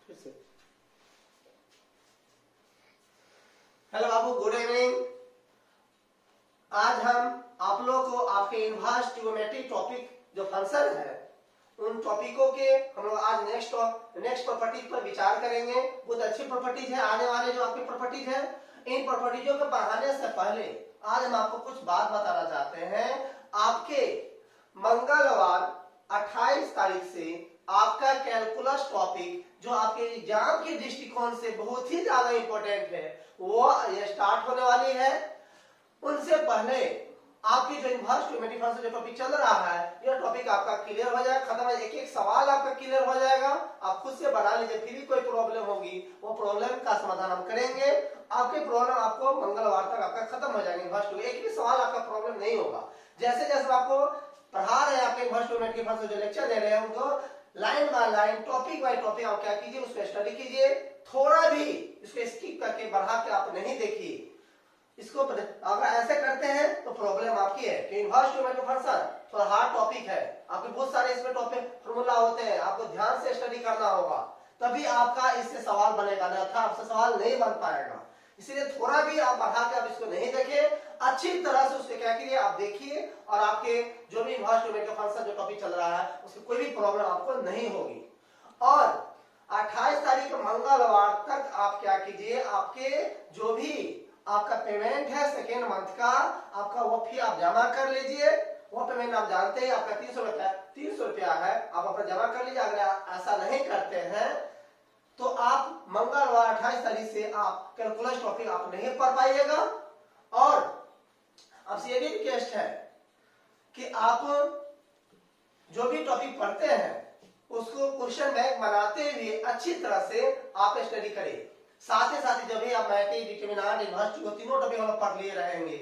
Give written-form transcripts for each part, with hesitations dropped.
फिर से हेलो बाबू, good evening. आज हम आप लोग को आपके इनवर्स ट्रिगोनोमेट्रिक टॉपिक जो फंक्शन है उन टॉपिकों के हम लोग आज नेक्स्ट प्रॉपर्टीज पर विचार करेंगे। बहुत अच्छी प्रॉपर्टीज है, आने वाले जो आपकी प्रॉपर्टीज है इन प्रॉपर्टीजों को पढ़ाने से पहले आज हम आपको कुछ बात बताना चाहते हैं। आपके मंगलवार 28 तारीख से आपका कैलकुलस टॉपिक जो आपके एग्जाम के दृष्टिकोण से बहुत ही ज्यादा इंपॉर्टेंट है वो ये स्टार्ट होने वाली है। उनसे पहले आपकी जो इनवर्स ट्रिगोनोमेट्रिक फंक्शन जो टॉपिक चल रहा है यह टॉपिक आपका क्लियर हो जाएगा, खत्म है। एक एक सवाल आपका क्लियर हो जाएगा, आप खुद से बना लीजिए। फिर भी कोई प्रॉब्लम होगी वो प्रॉब्लम का समाधान हम करेंगे। आपके प्रॉब्लम आपको मंगलवार तक आपका खत्म हो जाएगा। इनवर्स एक भी सवाल आपका प्रॉब्लम नहीं होगा। जैसे जैसे आपको पढ़ा रहे हैं आपके इनवर्स ट्रिगोनोमेट्रिक फंक्शन जो लेक्चर दे रहे हैं उनको line by line topic by topic आप क्या कीजिए उसको स्टडी कीजिए। थोड़ा भी इसको स्किप करके बढ़ा के आप नहीं देखिए। इसको अगर ऐसे करते हैं तो प्रॉब्लम आपकी है कि इनवर्स ट्रिगोनोमेट्रिक फंक्शन थोड़ा हार्ड टॉपिक है। आपके बहुत सारे इसमें टॉपिक फार्मूला होते हैं, आपको ध्यान से स्टडी करना होगा तभी आपका इससे सवाल बनेगा, अन्यथा आपसे सवाल नहीं बन पाएगा। इसलिए थोड़ा भी आप बढ़ा के आप इसको नहीं देखें, अच्छी तरह से उसके क्या कीजिए आप देखिए और आपके जो भी इनवर्स ट्रिगोनोमेट्रिक फंक्शन जो टॉपिक चल रहा है उसकी कोई भी प्रॉब्लम आपको नहीं होगी। और 28 तारीख मंगलवार तक आप क्या कीजिए, आपके जो भी आपका पेमेंट है सेकेंड मंथ का आपका वो फी आप जमा कर लीजिए। वो पेमेंट आप जानते हैं आपका 300 रुपया है, आप अपना जमा कर लीजिए। अगर ऐसा नहीं करते हैं तो आप मंगलवार 28 तारीख से आप कैलकुलस टॉपिक आप नहीं पढ़ पाइएगा। और आपसे ये भी रिक्वेस्ट है कि आप जो भी टॉपिक पढ़ते हैं उसको क्वेश्चन बैंक बनाते हुए अच्छी तरह से आप स्टडी करें। साथ ही जब भी आप मैट्रिक डिटरमिनेंट इनवर्स को तीनों टॉपिक हम पढ़ लिए रहेंगे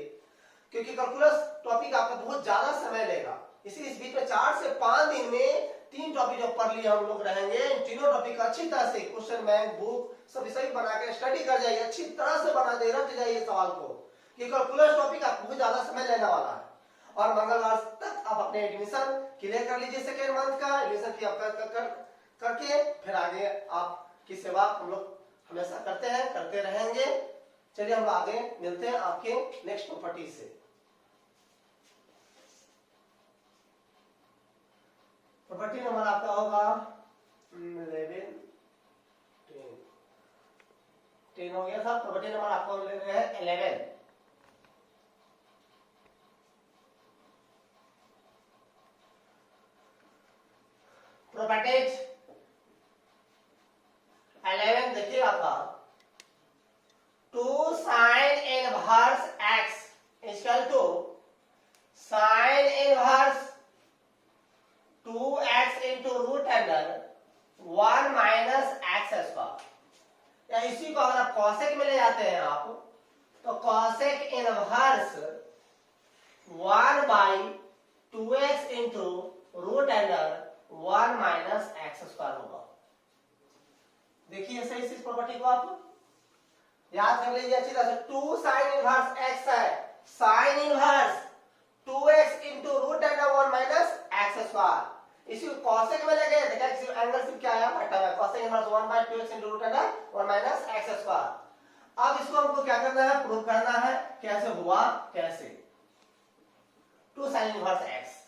क्योंकि कैलकुलस टॉपिक आपका बहुत ज्यादा समय लेगा। इसी इस बीच में 4 से 5 दिन में 3 टॉपिक जो पढ़ लिए हम लोग रहेंगे। इन तीनों टॉपिक अच्छी तरह से क्वेश्चन बैंक बुक सब सही बना के स्टडी कर जाइए, अच्छी तरह से बना दे रट जाइए सवाल को कि कैलकुलस टॉपिक आपको बहुत ज्यादा समय लेने वाला है। और मंगलवार तक आप अपने एडमिशन क्लियर कर लीजिए सेकेंड मंथ का एडमिशन फी आप करके फिर आगे आपकी सेवा हम लोग हमेशा करते हैं, करते रहेंगे। चलिए हम आगे मिलते हैं आपके नेक्स्ट प्रॉपर्टी से। प्रॉपर्टी नंबर आपका होगा 11 10 हो गया था। प्रॉपर्टी नंबर आपका ले रहे हैं 11। प्रॉपर्टीज 11 देखिए आपका 2 sin inverse x equal to sin inverse 2x into root under 1 minus x square. या इसी को अगर आप कॉसेक में ले जाते हैं आप तो cosec inverse 1 by 2x into root under 1 minus x square होगा। देखिए सही इस प्रॉपर्टी को आप याद कर लीजिए अच्छी तरह से। 2 sin इनवर्स x है, sin inverse 2x into root under 1 minus x square. इसी को cosec में लगे देखिए एंगल सिर्फ क्या आया हटा हुआ cosec inverse 1 by 2x into root under 1 minus x square. अब इसको हमको क्या करना है, प्रूव करना है। कैसे हुआ, कैसे 2 sin इनवर्स x।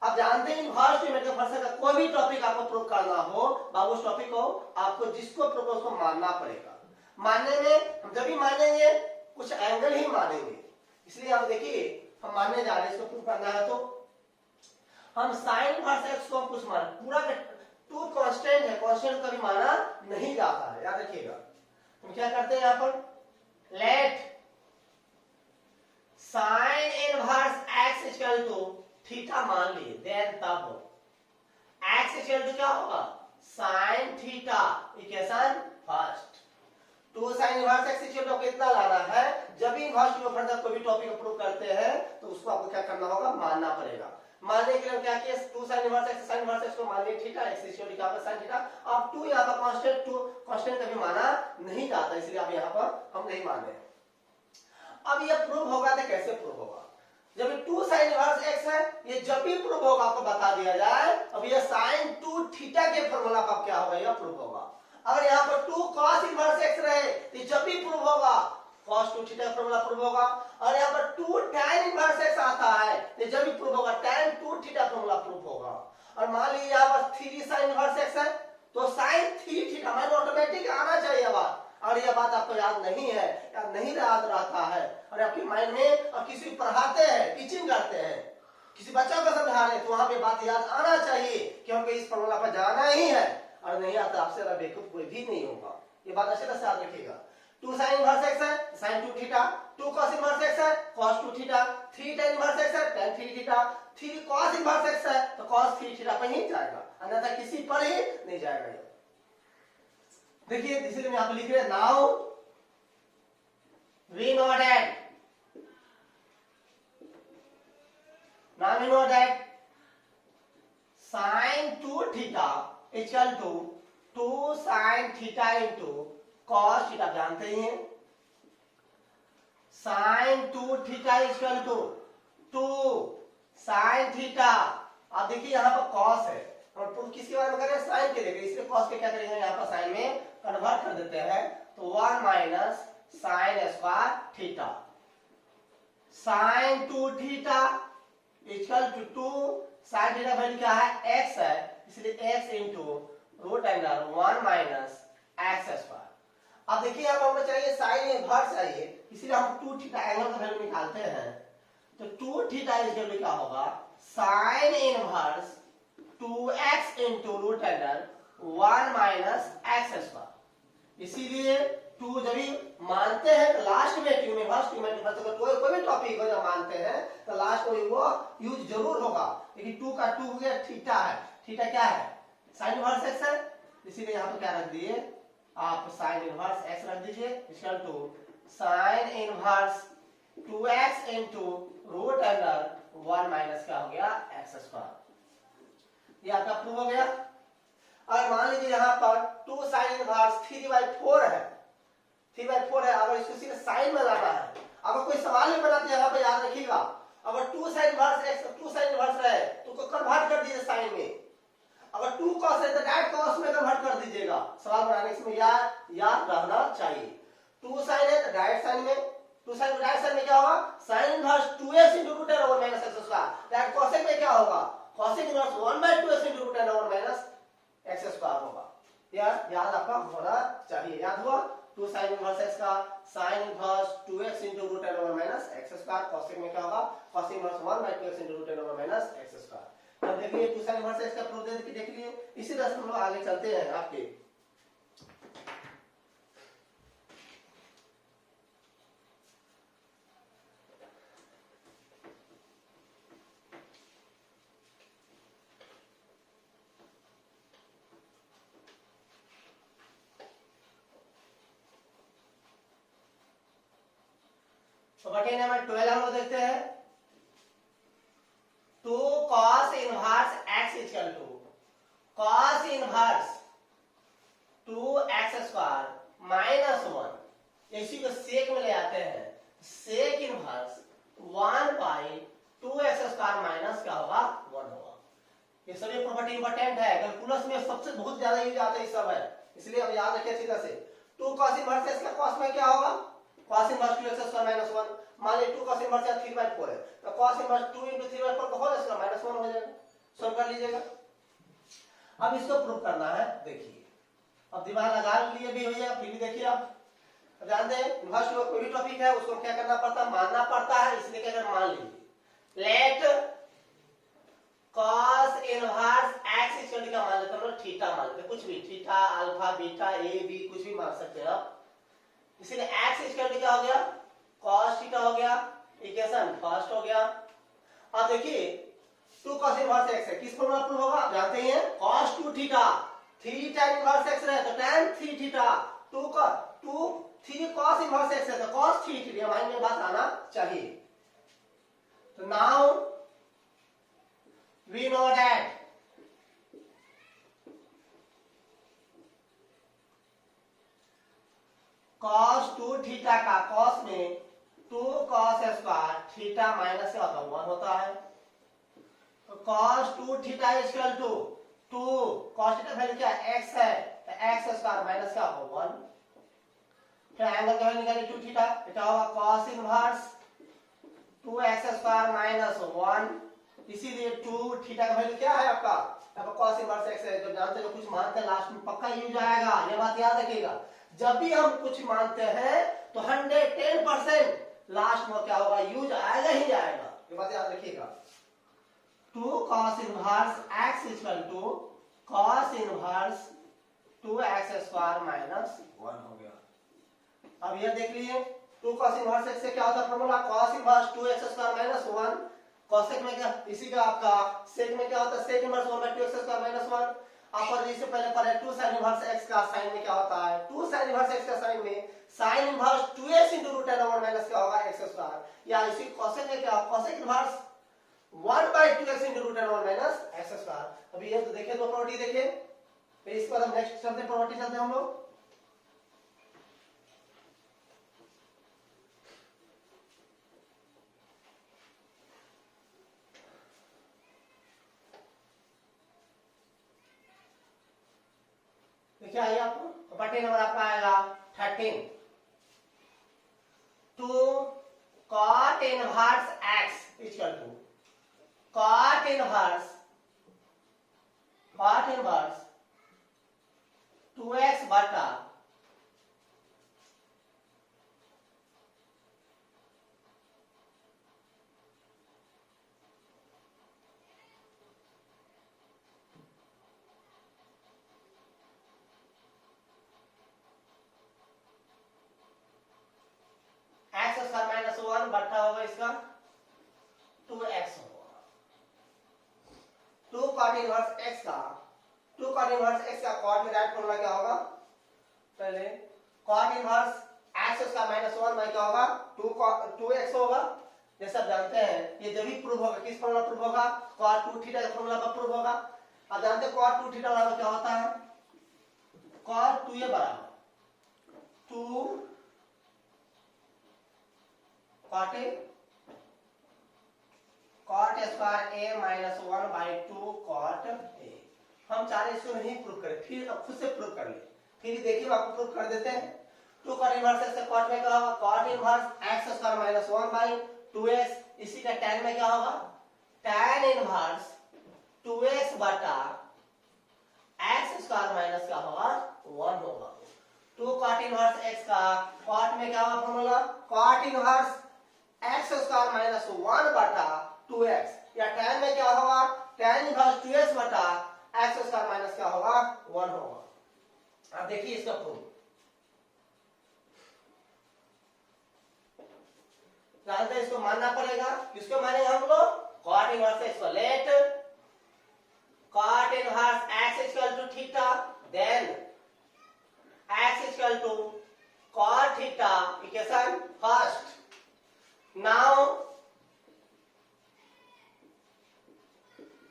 आप जानते हैं इनवर्स ट्रिगोनोमेट्रिक फंक्शन का कोई भी टॉपिक आपको प्रूव करना हो बाबू उस टॉपिक को आपको जिसको प्रूव उसको मानना पड़ेगा। मानने में हम जब भी मानेंगे कुछ एंगल ही मानेंगे। इसलिए आप देखिए हम मानने जा रहे हैं इसको प्रूव करना है तो हम sin इनवर्स x को कुछ मान पूरा 2 कांस्टेंट है, कांस्टेंट कभी माना नहीं जाता है, याद रखिएगा। हम क्या करते हैं यहां पर let sin inverse x equal to theta मान लिए देन तब x इक्वल टू क्या होगा sin theta equation first. 2 sin inverse x equal to कितना लाना है, जब भी इनवर्स ट्रिगोनोमेट्रिक कोई भी टॉपिक प्रूव करते हैं तो उसको आपको क्या करना होगा, मानना पड़ेगा। मानने के लिए क्या किया 2 sin inverse x sin inverse x को मान लिया थीटा x इक्वल टू क्या होगा sin थीटा। अब 2 यहां पर कांस्टेंट 2 कांस्टेंट कभी माना नहीं जाता इसलिए अब यहां पर हम नहीं मान रहे। अब ये प्रूव होगा तो कैसे प्रूव होगा, जब 2 sin इनवर्स x है ये जब भी प्रूव होगा आपको बता दिया जाए। अब ये sin 2 थीटा के फार्मूला का क्या होगा, यह प्रूव होगा। अगर यहाँ पर 2 cos इनवर्स x रहे तो जब भी प्रूव होगा cos 2 थीटा फॉर्मूला प्रूव होगा, और यहाँ पर 2 tan इनवर्स x आता है तो जब भी प्रूव होगा tan 2 थीटा फॉर्मूला प्रूव होगा। और मान लीजिए यहाँ पर 3 sin इनवर्स x है तो sin 3 थीटा हमारे ऑटोमेटिक आना चाहिए बात। और यह बात आपको याद नहीं है या नहीं याद रहता है और आपके माइंड में, और किसी को पढ़ाते हैं, टीचिंग करते हैं, किसी बच्चों को समझा रहे हैं तो वहां पे बात याद आना चाहिए क्योंकि इस फॉर्मूला पर जाना ही है, और नहीं आता आपसे ज्यादा बेवकूफ कोई भी नहीं होगा। ये बात अच्छे से याद रखिएगा। 2 sin इनवर्स x है sin 2 theta, 2 cos inverse x है cos 2 theta, 3 tan inverse x है tan 3 theta, 3 cos inverse x है तो cos 3 थीटा पर ही जाएगा, अन्यथा किसी पर ही नहीं जाएगा। ये देखिए इसलिए मैं यहाँ पे लिख रहे हैं now we know that sin 2 theta equal to 2 sin theta into cos theta, जानते ही हैं sin 2 theta equal to 2 sin theta. अब देखिए यहाँ पर cos है और प्रूफ किसके बारे में कर रहे हैं, साइन के लेके, इसलिए cos के क्या करेंगे यहाँ पर साइन में कन्वर्ट कर देते हैं तो 1 minus sine square theta, sine 2 theta equal to 2 sine theta value क्या है x है, इसलिए x into root under 1 minus x square. अब देखिए यहाँ पर हमें चाहिए साइन इनवर्स चाहिए, इसलिए हम 2 थीटा एंगल का वैल्यू निकालते हैं तो 2 थीटा इक्वल क्या होगा sine inverse 2x into root under 1 minus x square. इसीलिए 2 जब भी मानते हैं तो लास्ट में कोई भी टॉपिक को जब मानते हैं तो लास्ट में वो यूज जरूर होगा, लेकिन 2 का 2 हो गया थीटा है, थीटा क्या है साइन इनवर्स x है, इसीलिए यहाँ पे क्या रख दिए आप साइन इनवर्स x रख दीजिए equal to sine inverse 2x into root under 1 minus क्या हो गया एक्स स्क्वायर। ये आपका प्रूव हो गया। और मान लीजिए यहाँ पर 2 साइन इनवर्स 3/4 है, 3/4 है, अगर इसको सीधे साइन में लाना है, अगर कोई सवाल भी बनाते यहाँ पे याद रखिएगा, अगर 2 sine inverse x 2 sine inverse है तो कन्वर्ट कर दीजिए साइन में, अगर 2 cos है तो डायरेक्ट cos में कन्वर्ट कर दीजिएगा, सवाल बनाने इसमें याद रहना चाहिए। 2 साइन है तो डायरेक्ट साइन में, 2 साइन डायरेक्ट साइन में क्या होगा sine inverse 2x into root under 1 minus x square, direct cosec में क्या होगा cosec inverse 1/2x into root under 1 minus x square होगा। याद आपका होना चाहिए। याद हुआ 2 साइन इनवर्स x का sine inverse 2x into root under 1 minus x square, cosec में क्या होगा cos inverse 1/2x into root under 1 minus x square. अब देखिए 2 साइन इनवर्स x का प्रूफ देख लिए, इसी तरह से हम लोग आगे चलते हैं आपके बटे नंबर 12 हम लोग देखते हैं 2 cos inverse x equal to cos inverse 2x square minus 1, इसी को सेक में ले आते हैं, sec inverse 1/2x square minus क्या होगा 1 होगा। ये सभी प्रॉपर्टी इंपॉर्टेंट है, कैलकुलस में सबसे बहुत ज्यादा यूज आता है, सब है, इसलिए अब याद रखिए सीधा से 2 cos इनवर्स x का cos में क्या होगा cos inverse 2x square minus 1, मान लीजिए 2 cos इनवर्स 3/4 है तो cos इनवर्स 2 into 3/4 का होल स्क्वायर माइनस 1 हो जाएगा, सॉल्व कर लीजिएगा। अब इसको प्रूव करना है, देखिए अब दिमाग लगा लिए भी हो जाएगा, फिर भी देखिए आप जानते हैं इनवर्स में कोई भी टॉपिक है उसको क्या करना पड़ता है मानना पड़ता है, इसलिए क्या करना मान लीजिए let cos inverse x equal to क्या मान लेते हैं थीटा मान लेते हैं, कुछ भी theta alpha beta a b कुछ भी मान सकते हैं आप, इसीलिए x इक्वल टू क्या हो गया cos थीटा हो गया, इक्वेशन फर्स्ट हो गया। अब देखिए 2 cos इनवर्स x है, किस फॉर्मूला प्रूव होगा आप जानते ही हैं cos 2 theta, 3 tan inverse x रहे तो tan 3 theta, 3 cos inverse x है तो cos 3 थीटा, माइंड में बात आना चाहिए। तो now we know that cos 2 theta का cos में 2 cos स्क्वायर थीटा माइनस क्या होता है 1 होता है, तो cos 2 theta equal to 2 cos theta value क्या x है तो एक्स स्क्वायर माइनस क्या होगा 1। फिर एंगल का वैल्यू निकालिए 2 थीटा, क्या होगा cos inverse 2x square minus 1। इसीलिए 2 थीटा का वैल्यू क्या है आपका cos इनवर्स x है। जब जानते हो कुछ मानते हैं लास्ट में पक्का यूज आएगा, ये बात याद रखिएगा। जब भी हम कुछ मानते हैं तो 110% लास्ट में क्या होगा यूज आएगा ही आएगा, ये बात याद रखिएगा। 2 cos inverse x equal to cos inverse 2x square minus 1 हो गया। अब ये देख लीजिए 2 cos इनवर्स x से क्या होता है formula cos inverse 2x square minus 1। cosec में क्या, इसी का आपका sec में क्या होता है sec inverse 1/2x square minus 1। आप इससे पहले पढ़े 2 sin इनवर्स x का साइन में क्या होता है 2 sin इनवर्स x का साइन में sin इनवर्स 2x * √10 माइनस क्या होगा x स्क्वायर। या इसी cosec में क्या cosec inverse 1/2x * √10 minus x square. अभी ये तो देखिए दो प्रॉपर्टी देखिए, फिर इसके बाद हम नेक्स्ट चलते प्रॉपर्टी चलते हैं हम लोग। क्या आएगा आपको प्रॉपर्टी नंबर आपका आएगा 13। 2 cot inverse x equal to cot inverse 2x बटा x स्क्वायर माइनस 1 बटा होगा इसका 2x होगा। 2 cot इनवर्स x का cot में राइट फॉर्मूला क्या होगा, पहले cot inverse x square minus 1 में क्या होगा 2x होगा। जैसे आप जानते हैं ये जब भी प्रूव होगा किस फॉर्मूला प्रूव होगा cot 2 थीटा का फॉर्मूला पर प्रूव होगा। आप जानते हैं cot 2 थीटा बराबर क्या होता है cot 2 ये बराबर 2 cot square a minus 1/2 cot a। हम चाह रहे इसको नहीं प्रूव करें, फिर अब खुद से प्रूव कर ले, फिर देखिए आपको प्रूव कर देते हैं। 2 cot इनवर्स x से cot में क्या होगा cot inverse x square minus 1/2x। इसी का tan में क्या होगा tan इनवर्स 2x बटा x स्क्वायर माइनस क्या होगा 1 होगा। 2 cot इनवर्स x का cot में क्या होगा formula cot inverse x square minus 1 बटा 2x। या tan में क्या होगा tan इनवर्स 2x बटा x स्क्वायर माइनस क्या होगा 1 होगा। अब देखिए इसका प्रूफ, जानते इसको मानना पड़ेगा। किसको मानेंगे हम लोग cot इनवर्स x को। Let cot inverse x equal to theta, then x equal to cot theta equation first. Now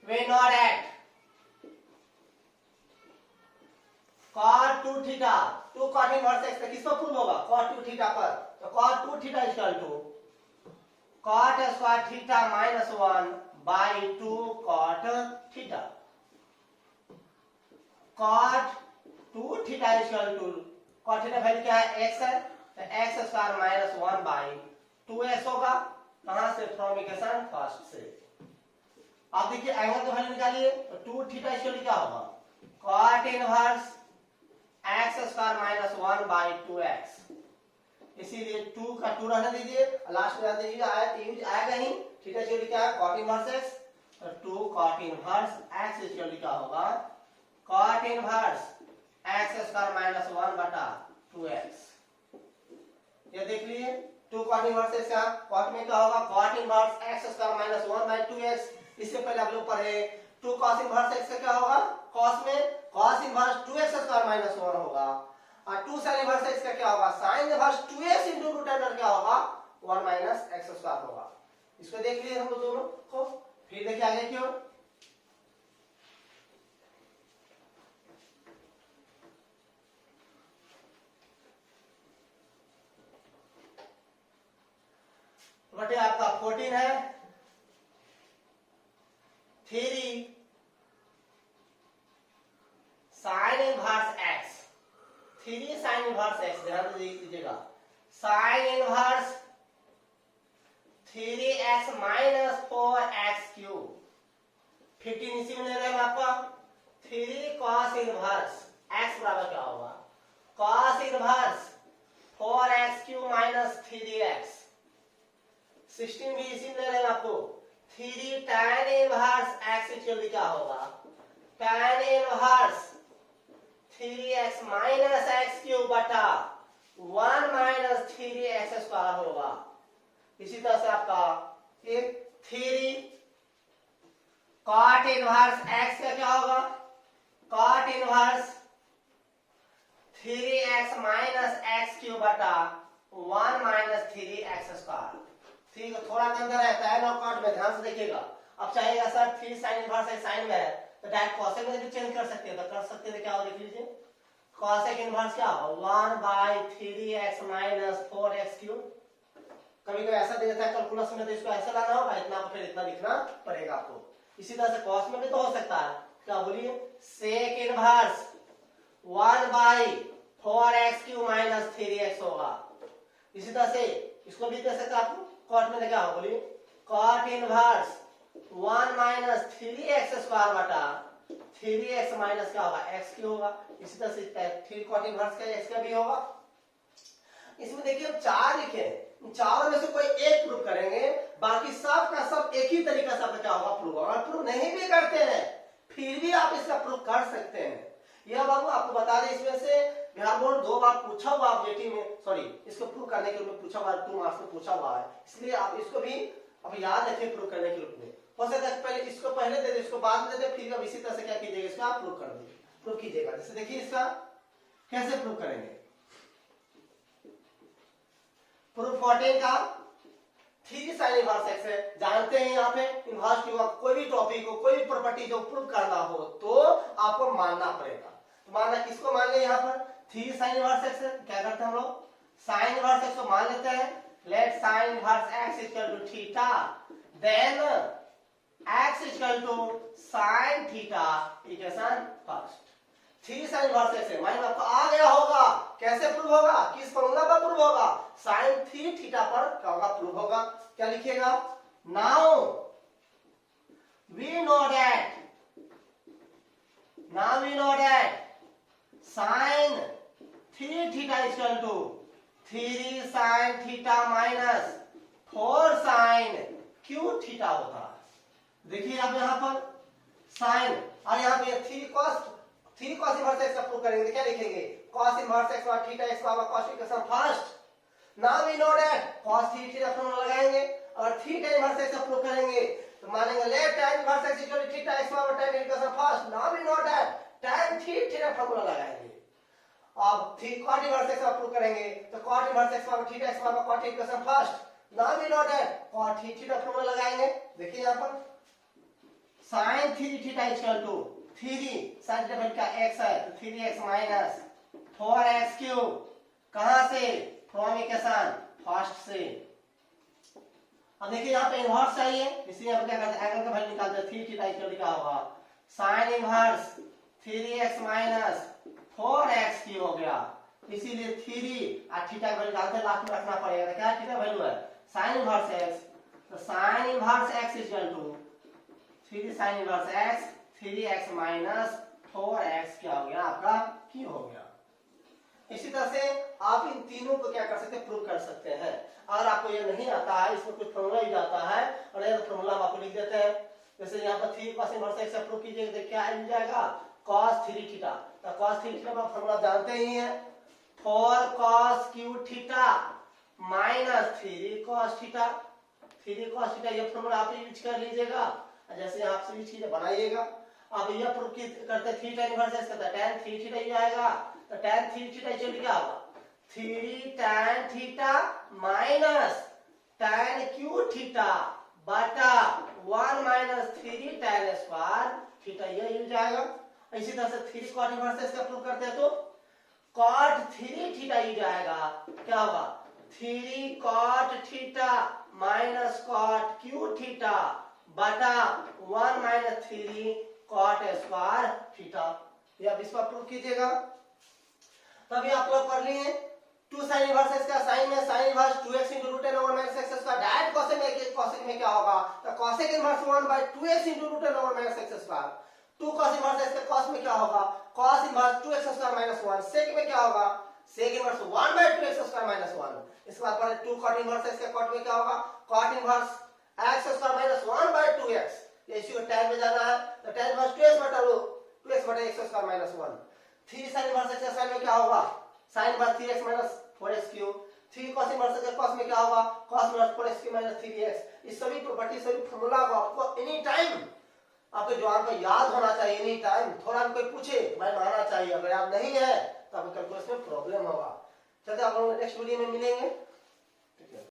we know that cot 2 theta 2 cot inverse x पे किस पर प्रूव होगा cot 2 थीटा पर। तो cot 2 theta equal to cot square theta minus 1/2 cot theta. cot 2 theta equal to cot theta value क्या है x है, तो x स्क्वायर माइनस 1/2x होगा। कहां से फ्रॉम इक्वेशन फर्स्ट से। आप देखिए एंगल का वैल्यू निकालिए, तो 2 थीटा इक्वल क्या होगा cot inverse x square minus 1/2x। इसीलिए 2 का 2 रहने दीजिए, लास्ट में रहने दीजिए यूज आएगा ही। थीटा इक्वल क्या है cot इनवर्स x, तो 2 cot इनवर्स x इक्वल क्या होगा cot inverse x square minus 1 बटा 2x। ये देख लीजिए 2 cot इनवर्स x का cot में क्या होगा cot inverse x square minus 1/2x। इससे पहले आप लोग पढ़े 2 cos इनवर्स x का क्या होगा cos में cos inverse 2x square minus 1 होगा। और 2 sin इनवर्स x का क्या होगा sin इनवर्स 2x * √10 क्या होगा 1 माइनस x स्क्वायर होगा। इसको देख लिए हम लोग दोनों को, फिर देखिए आगे की ओर। बटे आपका 14 है 3 sin inverse x inverse x, ध्यान दीजिएगा, sine inverse 3x minus 4x cube, 15 इसी में ले रहे हैं आपका 3 cos इनवर्स x बराबर क्या होगा, cos inverse 4x cube minus 3x, 16 भी इसी में ले रहे हैं आपको 3 tan इनवर्स x इक्वल क्या होगा, tan inverse 3x minus x cube बटा 1 माइनस 3x स्क्वायर होगा। इसी तरह से आपका एक 3 cot इनवर्स x का क्या होगा, cot inverse 3x minus x cube बटा 1 माइनस 3x स्क्वायर। ठीक है, थोड़ा अंदर है tan और cot में, ध्यान से देखिएगा। अब चाहेगा सर 3 sin इनवर्स है साइन में है तो डायरेक्ट cosec में भी चेंज कर सकते हैं, तो कर सकते हैं, क्या हो देख लीजिए, cosec इनवर्स क्या होगा 1 by 3x minus 4x cube. कभी कभी ऐसा दे देता है कैलकुलस में तो इसको ऐसा लाना होगा, इतना फिर इतना लिखना पड़ेगा आपको। इसी तरह से cos में भी तो हो सकता है, क्या बोलिए, sec inverse 1 by 4x cube minus 3x होगा। इसी तरह से इसको भी दे सकते आपको, cot में क्या होगा बोलिए, cot inverse 1 minus 3x square बटा 3x माइनस क्या होगा x क्यूब होगा। इसी तरह से 3 cot इनवर्स का x का भी होगा। इसमें देखिए हम 4 लिखे, चारों में से कोई एक प्रूव करेंगे, बाकी सब का सब एक ही तरीका से क्या होगा प्रूव होगा। प्रूव नहीं भी करते हैं फिर भी आप इसका प्रूव कर सकते हैं। यह बाबू आपको बता दें, इसमें से बिहार बोर्ड 2 बार पूछा हुआ ऑब्जेक्टिव में, सॉरी इसको प्रूव करने के लिए पूछा हुआ, 2 मार्क्स में पूछा हुआ है, इसलिए आप इसको भी अब याद रखें प्रूव करने के रूप में। हो सकता है पहले इसको पहले दे दे, इसको बाद में दे दे, फिर अब इसी तरह से क्या कीजिएगा, इसका आप प्रूव कर दीजिए, प्रूव कीजिएगा। जैसे देखिए इसका कैसे प्रूव करेंगे, प्रूफ 14 का 3 sin इनवर्स x है। जानते हैं यहाँ पे इनवर्स की कोई भी टॉपिक को, कोई भी प्रॉपर्टी जो प्रूव करना हो तो आपको मानना पड़ेगा। तो मानना किसको मान ले, यहाँ पर 3 sin इनवर्स x है, क्या करते हैं हम लोग, sin इनवर्स x को मान लेते हैं, let sin inverse x equal to theta, then x equal to sin theta, equation first. 3 sin inverse x है, माइंड आपको आ गया होगा, कैसे प्रूव होगा, किस फॉर्मूला पर प्रूव होगा, sin 3 थीटा पर क्या होगा प्रूव होगा। क्या लिखिएगा, now we know that sin 3 theta equal to 3 sin theta minus 4 sin cube theta होता है। देखिए आप यहाँ पर sin और यहाँ पे 3 cos इनवर्स x का प्रूव करेंगे, क्या लिखेंगे, cos इनवर्स x और थीटा x बराबर cos equation first. Now we know that cos 3 theta formula लगाएंगे और थीटा इनवर्स x का प्रूव करेंगे तो मानेंगे let tan inverse x equal to थीटा x बराबर tan equation first. Now we know that tan theta formula लगाएंगे। अब cot इनवर्स x का प्रूव करेंगे तो cot इनवर्स x बराबर थीटा x बराबर cot equation first. Now we know that cot theta formula लगाएंगे। देखिए यहां पर sin 3 theta equal to 3 sin theta का x है तो 3x माइनस 4x क्यूब, कहां से, फ्रॉम इक्वेशन फर्स्ट से। अब देखिए यहाँ पे इनवर्स चाहिए, इसलिए हम क्या करते हैं, एंगल का वैल्यू निकालते हैं, 3 थीटा इक्वल क्या होगा, sin inverse 3x minus 4x cube हो गया, इसीलिए 3 और थीटा का वैल्यू निकालते हैं, लास्ट में रखना पड़ेगा। क्या थीटा वैल्यू है, sin इनवर्स x, तो sin inverse x equal to 3 sin inverse x 3x minus 4x क्या हो गया आपका क्यू हो गया। इसी तरह से आप इन तीनों को क्या कर सकते हैं, प्रूव कर सकते हैं। अगर आपको ये नहीं आता है, इसमें कुछ फॉर्मूला ही जाता है और ये फॉर्मूला हम आपको लिख देते हैं। जैसे यहाँ पर 3 cos इनवर्स x से प्रूव कीजिएगा तो क्या मिल जाएगा, cos 3 थीटा, तो cos 3 थीटा का फॉर्मूला जानते ही हैं, 4 cos Q theta minus 3 cos theta, 3 cos theta, ये फॉर्मूला आप यूज कर लीजिएगा, जैसे आप से चीजें बनाइएगा। अब यह प्रूफ करते 3 tan इनवर्स x करता है, tan 3 थीटा ये आएगा, तो tan 3 थीटा इक्वल क्या होगा, 3 tan theta minus tan Q theta बटा 1 माइनस 3 tan स्क्वायर थीटा, ये यूज आएगा। इसी तरह से 3 cot इनवर्स x का प्रूफ करते हैं तो cot 3 थीटा यूज आएगा, क्या होगा 3 cot theta minus cot Q theta बटा 1 माइनस 3 cot स्क्वायर थीटा। ये आप इस पर प्रूव कीजिएगा। तभी आप लोग कर लिए 2 sin इनवर्स x का साइन में sin inverse 2x * √10 over minus x square direct cosec में क्या होगा तो cosec inverse 1 by 2x * √10 over minus x square 2 cos inverse x का cos में क्या होगा cos inverse 2x square minus 1 sec में क्या होगा sec inverse 1 by 2x square minus 1 इसके बाद पर 2 cot इनवर्स x का cot में क्या होगा cot inverse x square minus 1 by 2x ये इसी को tan में जाना है तो tan इनवर्स 2x बटा लो 2x बटा x square minus 1 3 sin inverse x का sin में क्या होगा sin inverse 3x minus 4x cube 3 cos inverse x का cos में क्या होगा cos inverse 4x cube minus 3x इस सभी प्रॉपर्टी सभी फार्मूला को आपको एनी टाइम आपके जवान को याद होना चाहिए एनी टाइम थोड़ा कोई पूछे भाई मानना चाहिए अगर याद नहीं है तो आपको कैलकुलस में प्रॉब्लम होगा चलते आप लोग नेक्स्ट वीडियो में मिलेंगे।